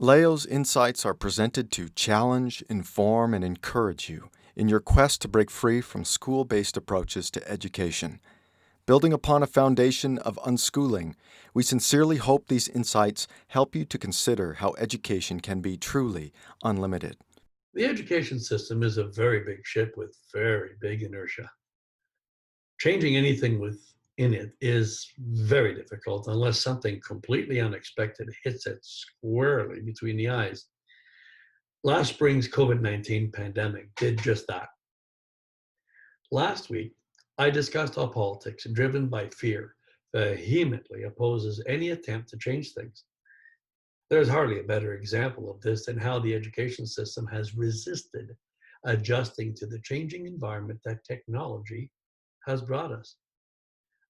Leo's insights are presented to challenge, inform, and encourage you in your quest to break free from school-based approaches to education. Building upon a foundation of unschooling, we sincerely hope these insights help you to consider how education can be truly unlimited. The education system is a very big ship with very big inertia. Changing anything within it is very difficult unless something completely unexpected hits it squarely between the eyes. Last spring's COVID-19 pandemic did just that. Last week, I discussed how politics, driven by fear, vehemently opposes any attempt to change things. There's hardly a better example of this than how the education system has resisted adjusting to the changing environment that technology has brought us.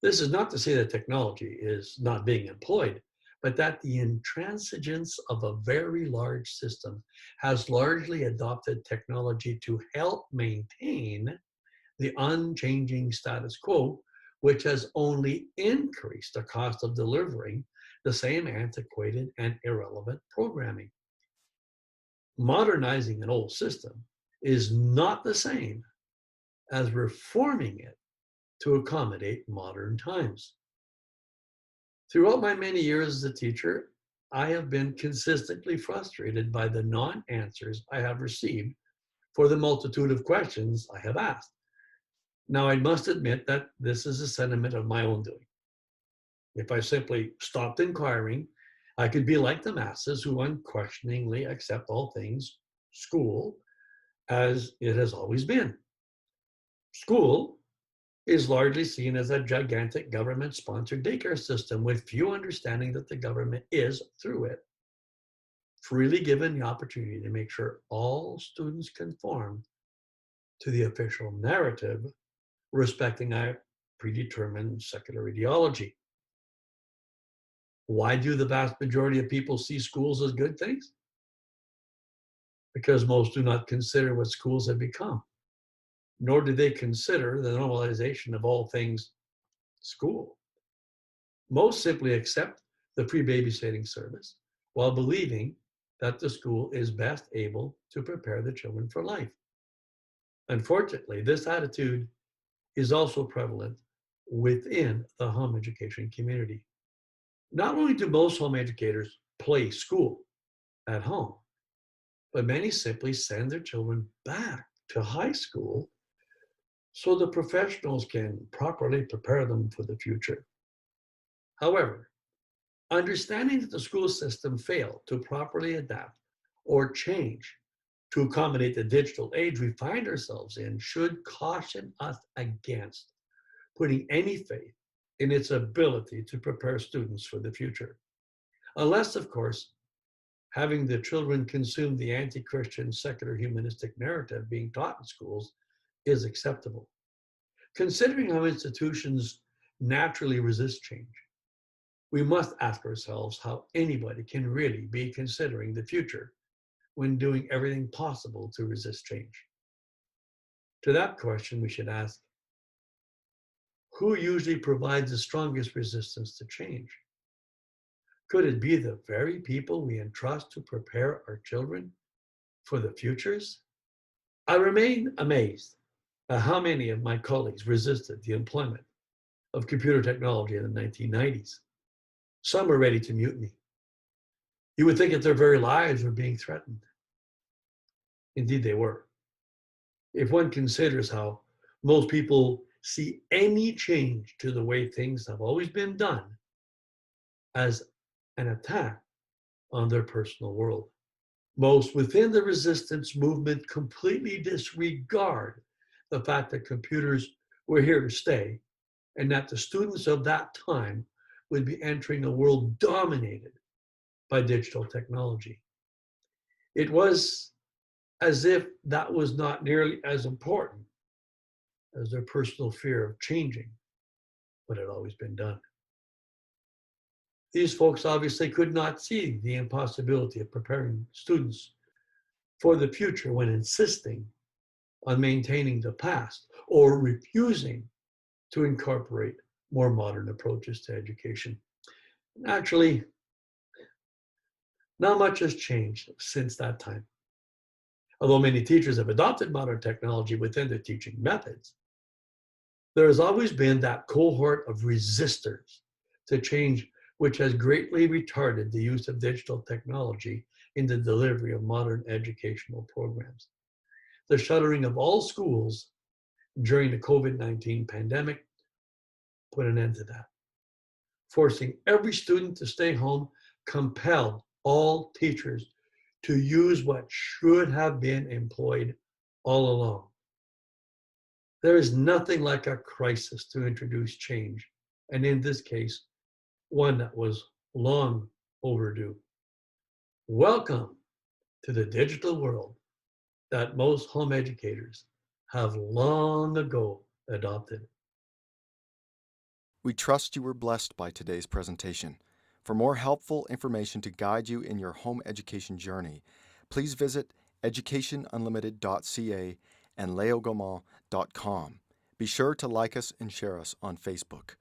This is not to say that technology is not being employed, but that the intransigence of a very large system has largely adopted technology to help maintain the unchanging status quo, which has only increased the cost of delivering the same antiquated and irrelevant programming. Modernizing an old system is not the same as reforming it to accommodate modern times. Throughout my many years as a teacher, I have been consistently frustrated by the non answers I have received for the multitude of questions I have asked. Now, I must admit that this is a sentiment of my own doing. If I simply stopped inquiring, I could be like the masses who unquestioningly accept all things school as it has always been. School is largely seen as a gigantic government sponsored daycare system with few understanding that the government is, through it, freely given the opportunity to make sure all students conform to the official narrative respecting a predetermined secular ideology. Why do the vast majority of people see schools as good things? Because most do not consider what schools have become, nor do they consider the normalization of all things school. Most simply accept the free babysitting service while believing that the school is best able to prepare the children for life. Unfortunately, this attitude is also prevalent within the home education community. Not only do most home educators play school at home, but many simply send their children back to high school so the professionals can properly prepare them for the future. However, understanding that the school system failed to properly adapt or change to accommodate the digital age we find ourselves in should caution us against putting any faith in its ability to prepare students for the future. Unless, of course, having the children consume the anti Christian secular humanistic narrative being taught in schools is acceptable. Considering how institutions naturally resist change, we must ask ourselves how anybody can really be considering the future when doing everything possible to resist change. To that question, we should ask, who usually provides the strongest resistance to change? Could it be the very people we entrust to prepare our children for the futures? I remain amazed at how many of my colleagues resisted the employment of computer technology in the 1990s. Some were ready to mutiny. You would think that their very lives were being threatened. Indeed, they were. If one considers how most people see any change to the way things have always been done as an attack on their personal world. Most within the resistance movement completely disregard the fact that computers were here to stay and that the students of that time would be entering a world dominated by digital technology. It was as if that was not nearly as important as their personal fear of changing what had always been done. These folks obviously could not see the impossibility of preparing students for the future when insisting on maintaining the past or refusing to incorporate more modern approaches to education. Actually, Not much has changed since that time. Although many teachers have adopted modern technology within their teaching methods, there has always been that cohort of resistors to change, which has greatly retarded the use of digital technology in the delivery of modern educational programs. The shuttering of all schools during the COVID-19 pandemic put an end to that, forcing every student to stay home, compelled all teachers to use what should have been employed all along. There is nothing like a crisis to introduce change, and in this case, one that was long overdue. Welcome to the digital world that most home educators have long ago adopted. We trust you were blessed by today's presentation. For more helpful information to guide you in your home education journey, please visit educationunlimited.ca and leogaumont.com. Be sure to like us and share us on Facebook.